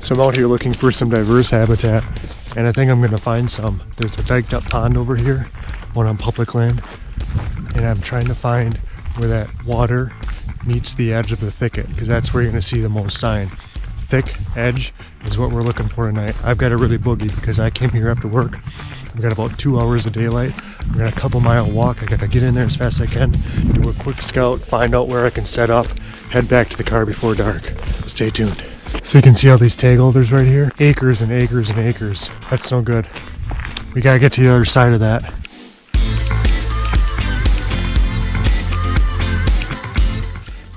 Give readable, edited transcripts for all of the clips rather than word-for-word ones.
So I'm out here looking for some diverse habitat, and I think I'm gonna find some. There's a diked up pond over here, one on public land, and I'm trying to find where that water meets the edge of the thicket, because that's where you're gonna see the most sign. Thick edge is what we're looking for tonight. I've got to really boogie because I came here after work. I've got about 2 hours of daylight. I've got a couple mile walk. I got to get in there as fast as I can, do a quick scout, find out where I can set up, head back to the car before dark. Stay tuned. So you can see all these tag holders right here. Acres and acres and acres. That's no good. We got to get to the other side of that.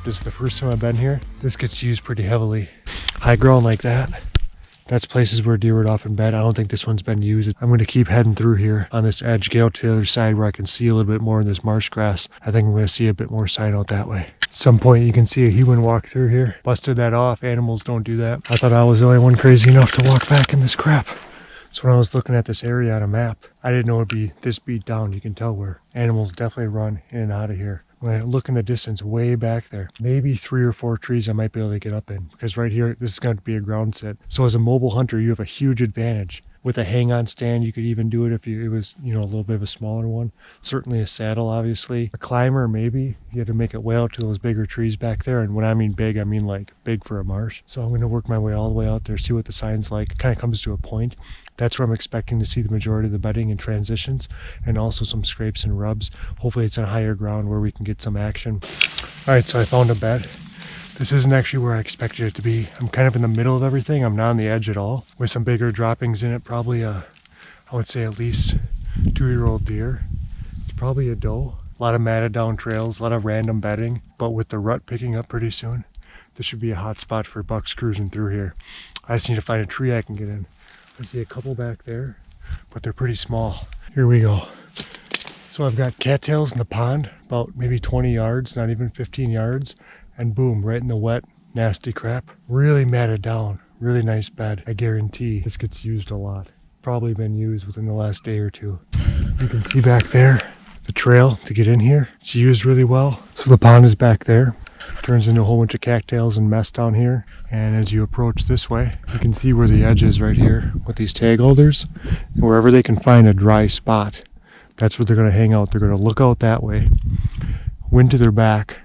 This is the first time I've been here. This gets used pretty heavily. High ground like that, that's places where deer would often bed. I don't think this one's been used. I'm going to keep heading through here on this edge, get out to the other side where I can see a little bit more in this marsh grass. I think I'm going to see a bit more sign out that way. At some point you can see a human walk through here. Busted that off. Animals don't do that. I thought I was the only one crazy enough to walk back in this crap. So when I was looking at this area on a map, I didn't know it'd be this beat down. You can tell where animals definitely run in and out of here. When I look in the distance way back there, maybe 3 or 4 trees I might be able to get up in, because right here, this is going to be a ground set. So as a mobile hunter, you have a huge advantage. With a hang-on stand, you could even do it if it was, a little bit of a smaller one. Certainly a saddle, obviously. A climber, maybe. You had to make it way out to those bigger trees back there. And when I mean big, I mean like big for a marsh. So I'm going to work my way all the way out there, see what the sign's like. It kind of comes to a point. That's where I'm expecting to see the majority of the bedding and transitions, and also some scrapes and rubs. Hopefully it's on higher ground where we can get some action. All right, so I found a bed. This isn't actually where I expected it to be. I'm kind of in the middle of everything. I'm not on the edge at all, with some bigger droppings in it. Probably I would say at least 2-year-old deer. It's probably a doe. A lot of matted down trails, a lot of random bedding, but with the rut picking up pretty soon, this should be a hot spot for bucks cruising through here. I just need to find a tree I can get in. I see a couple back there, but they're pretty small. Here we go. So I've got cattails in the pond, about maybe 20 yards, not even 15 yards. And boom, right in the wet, nasty crap. Really matted down, really nice bed. I guarantee this gets used a lot. Probably been used within the last day or two. You can see back there, the trail to get in here. It's used really well. So the pond is back there. Turns into a whole bunch of cattails and mess down here. And as you approach this way, you can see where the edge is right here with these tag holders. And wherever they can find a dry spot, that's where they're gonna hang out. They're gonna look out that way, wind to their back,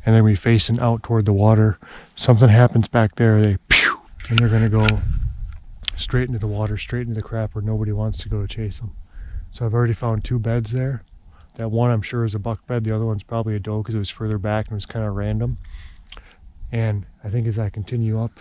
and then we facing out toward the water. Something happens back there, they pew, and they're gonna go straight into the water, straight into the crap where nobody wants to go to chase them. So I've already found 2 beds there. That one I'm sure is a buck bed, the other one's probably a doe because it was further back and it was kind of random. And I think as I continue up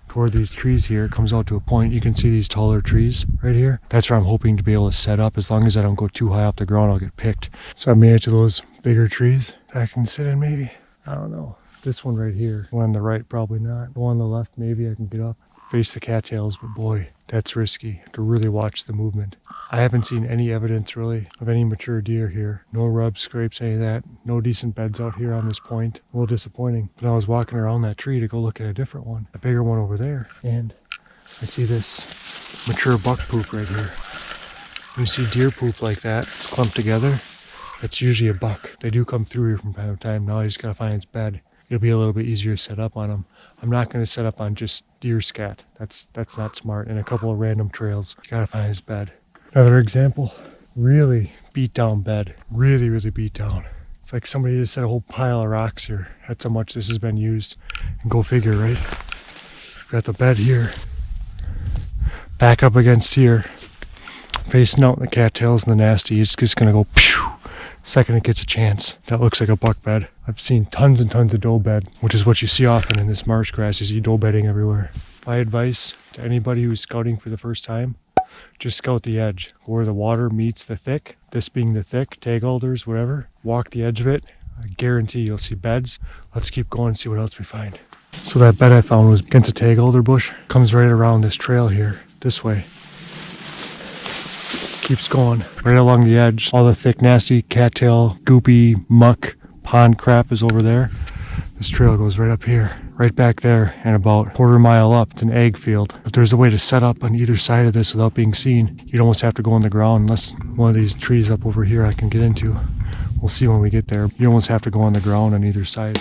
toward these trees here, it comes out to a point, you can see these taller trees right here. That's where I'm hoping to be able to set up. As long as I don't go too high off the ground, I'll get picked. So I made it to those bigger trees that I can sit in maybe. I don't know. This one right here, one on the right, probably not. The one on the left, maybe I can get up. Face the cattails, but boy, that's risky to really watch the movement. I haven't seen any evidence really of any mature deer here. No rubs, scrapes, any of that. No decent beds out here on this point. A little disappointing. But I was walking around that tree to go look at a different one, a bigger one over there, and I see this mature buck poop right here. When you see deer poop like that, it's clumped together, it's usually a buck. They do come through here from time to time. Now I just gotta find its bed. It'll be a little bit easier to set up on them. I'm not going to set up on just deer scat. That's not smart. And a couple of random trails. You gotta find his bed. Another example, really beat down bed. Really, really beat down. It's like somebody just set a whole pile of rocks here. That's how much this has been used. And go figure, right? We've got the bed here. Back up against here. Facing out the cattails and the nasty. It's just going to go pew. Second it gets a chance. That looks like a buck bed. I've seen tons and tons of doe bed, which is what you see often in this marsh grass. You see doe bedding everywhere. My advice to anybody who's scouting for the first time, just scout the edge where the water meets the thick. This being the thick, tag holders, whatever. Walk the edge of it. I guarantee you'll see beds. Let's keep going and see what else we find. So that bed I found was against a tag holder bush. Comes right around this trail here, this way. Keeps going right along the edge. All the thick, nasty cattail, goopy, muck, pond crap is over there. This trail goes right up here, right back there, and about a quarter mile up. It's an ag field. If there's a way to set up on either side of this without being seen, you'd almost have to go on the ground, unless one of these trees up over here I can get into. We'll see when we get there. You almost have to go on the ground on either side.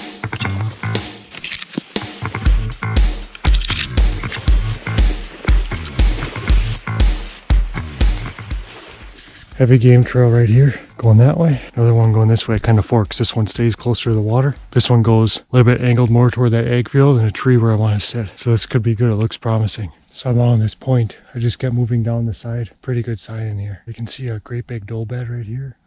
Heavy game trail right here, going that way. Another one going this way, kind of forks. This one stays closer to the water. This one goes a little bit angled more toward that egg field and a tree where I want to sit. So this could be good, it looks promising. So I'm on this point. I just kept moving down the side. Pretty good side in here. You can see a great big dole bed right here.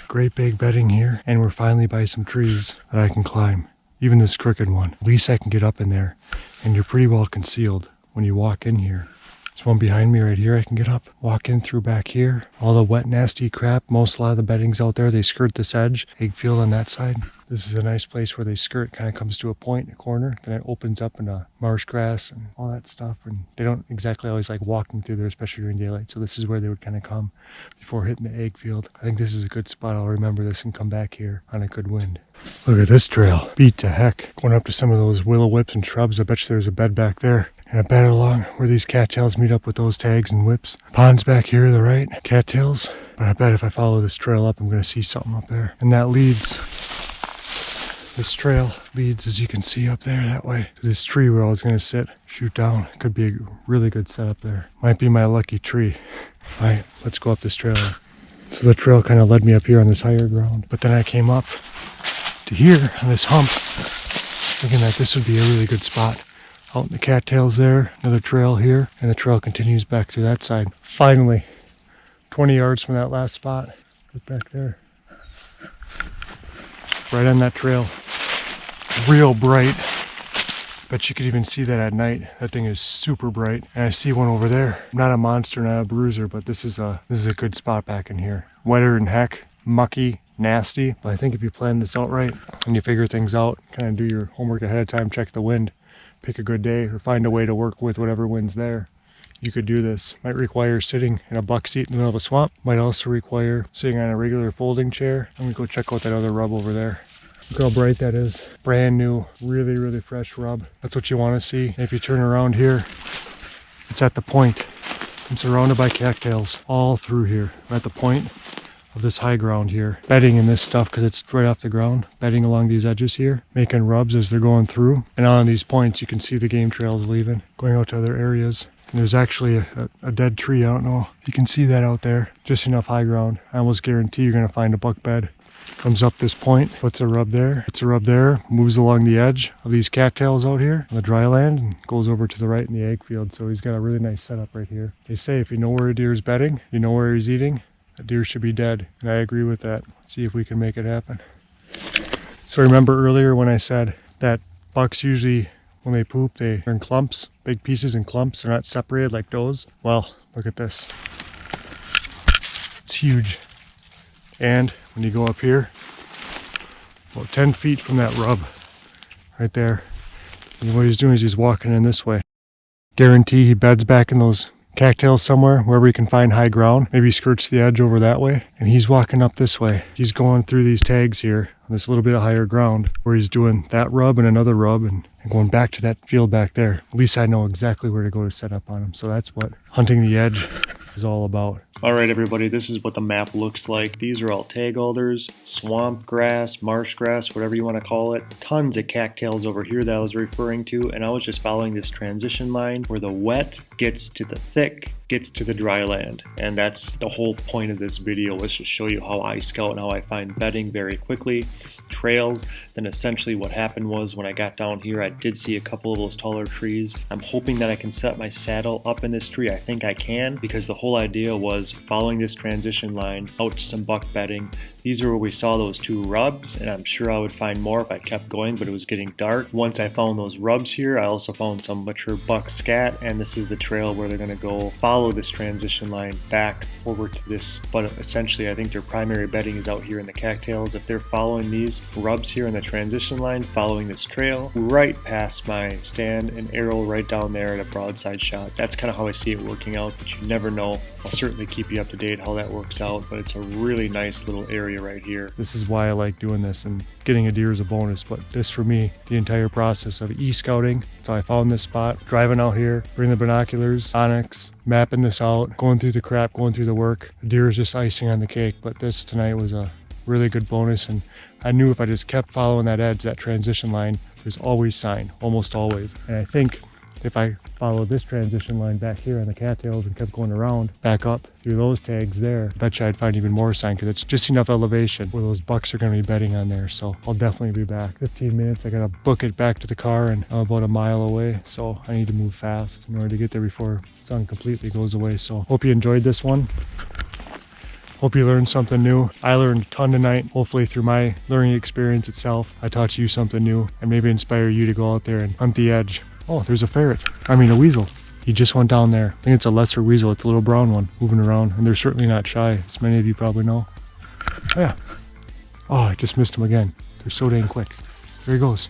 Great big bedding here. And we're finally by some trees that I can climb. Even this crooked one. At least I can get up in there. And you're pretty well concealed when you walk in here. There's one behind me right here. I can get up, walk in through back here. All the wet, nasty crap. A lot of the bedding's out there. They skirt this edge. Egg field on that side. This is a nice place where they skirt. Kind of comes to a point, a corner. Then it opens up into marsh grass and all that stuff. And they don't exactly always like walking through there, especially during daylight. So this is where they would kind of come before hitting the egg field. I think this is a good spot. I'll remember this and come back here on a good wind. Look at this trail. Beat to heck. Going up to some of those willow whips and shrubs. I bet you there's a bed back there. And a bed along where these cattails meet up with those tags and whips. Ponds back here to the right, cattails. But I bet if I follow this trail up, I'm going to see something up there. And that leads, this trail leads, as you can see up there that way, to this tree where I was going to sit, shoot down. Could be a really good setup there. Might be my lucky tree. All right, let's go up this trail. So the trail kind of led me up here on this higher ground. But then I came up to here on this hump, thinking that this would be a really good spot. Out in the cattails there, another trail here, and the trail continues back to that side. Finally, 20 yards from that last spot, right back there. Right on that trail. Real bright. Bet you could even see that at night. That thing is super bright. And I see one over there. I'm not a monster, not a bruiser, but this is a good spot back in here. Wetter than heck, mucky, nasty. But I think if you plan this out right and you figure things out, kind of do your homework ahead of time, check the wind, pick a good day or find a way to work with whatever wind's there, you could do this. Might require sitting in a buck seat in the middle of a swamp. Might also require sitting on a regular folding chair. I'm gonna go check out that other rub over there. Look how bright that is. Brand new, really, really fresh rub. That's what you want to see. And if you turn around here, it's at the point. I'm surrounded by cattails all through here. We're at the point of this high ground here. Bedding in this stuff because it's right off the ground. Bedding along these edges here, making rubs as they're going through. And on these points, you can see the game trails leaving, going out to other areas. And there's actually a dead tree. I don't know if you can see that out there. Just enough high ground. I almost guarantee you're going to find a buck bed. Comes up this point, puts a rub there, puts a rub there, moves along the edge of these cattails out here on the dry land and goes over to the right in the egg field. So he's got a really nice setup right here. They say if you know where a deer is bedding, you know where he's eating, that deer should be dead. And I agree with that. Let's see if we can make it happen. So remember earlier when I said that bucks usually, when they poop, they're in clumps, big pieces in clumps. They're not separated like does. Well, look at this. It's huge. And when you go up here, about 10 feet from that rub, right there, and what he's doing is he's walking in this way. Guarantee he beds back in those cattails somewhere, wherever he can find high ground. Maybe he skirts the edge over that way, and he's walking up this way. He's going through these tags here on this little bit of higher ground, where he's doing that rub and another rub, and going back to that field back there. At least I know exactly where to go to set up on him. So that's what hunting the edge is all about. All right, everybody, this is what the map looks like. These are all tag alders, swamp grass, marsh grass, whatever you want to call it. Tons of cattails over here that I was referring to, and I was just following this transition line where the wet gets to the thick, gets to the dry land. And that's the whole point of this video, was to show you how I scout and how I find bedding very quickly, trails. Then essentially what happened was when I got down here, I did see a couple of those taller trees. I'm hoping that I can set my saddle up in this tree. I think I can, because the whole idea was following this transition line out to some buck bedding. These are where we saw those two rubs, and I'm sure I would find more if I kept going, but it was getting dark. Once I found those rubs here, I also found some mature buck scat, and this is the trail where they're going to go follow this transition line back over to this. But essentially, I think their primary bedding is out here in the cattails. If they're following these rubs here in the transition line, following this trail right past my stand, and arrow right down there at a broadside shot. That's kind of how I see it working out, but you never know. I'll certainly keep you up to date how that works out, but it's a really nice little area right here. This is why I like doing this, and getting a deer is a bonus, but this for me, the entire process of e-scouting. So I found this spot, driving out here, bring the binoculars, onyx, mapping this out, going through the crap, going through the work. The deer is just icing on the cake, but this tonight was a really good bonus, and I knew if I just kept following that edge, that transition line, there's always sign, almost always. And I think if I follow this transition line back here on the cattails and kept going around, back up through those tags there, I bet you I'd find even more sign because it's just enough elevation where those bucks are going to be bedding on there. So I'll definitely be back. 15 minutes. I got to book it back to the car, and I'm about a mile away. So I need to move fast in order to get there before the sun completely goes away. So hope you enjoyed this one. Hope you learned something new. I learned a ton tonight. Hopefully through my learning experience itself, I taught you something new and maybe inspire you to go out there and hunt the edge. Oh, there's a ferret. I mean a weasel. He just went down there. I think it's a lesser weasel. It's a little brown one moving around, and they're certainly not shy, as many of you probably know. Oh, yeah. Oh, I just missed him again. They're so dang quick. There he goes.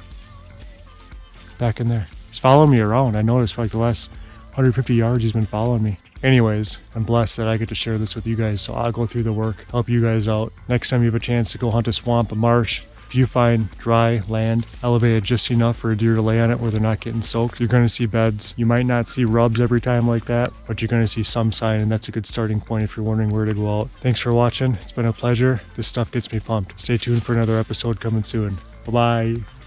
Back in there. He's following me around. I noticed for like the last 150 yards he's been following me. Anyways, I'm blessed that I get to share this with you guys, so I'll go through the work, help you guys out. Next time you have a chance to go hunt a swamp, a marsh, if you find dry land elevated just enough for a deer to lay on it where they're not getting soaked, you're going to see beds. You might not see rubs every time like that, but you're going to see some sign, and that's a good starting point if you're wondering where to go out. Thanks for watching. It's been a pleasure. This stuff gets me pumped. Stay tuned for another episode coming soon. Bye-bye.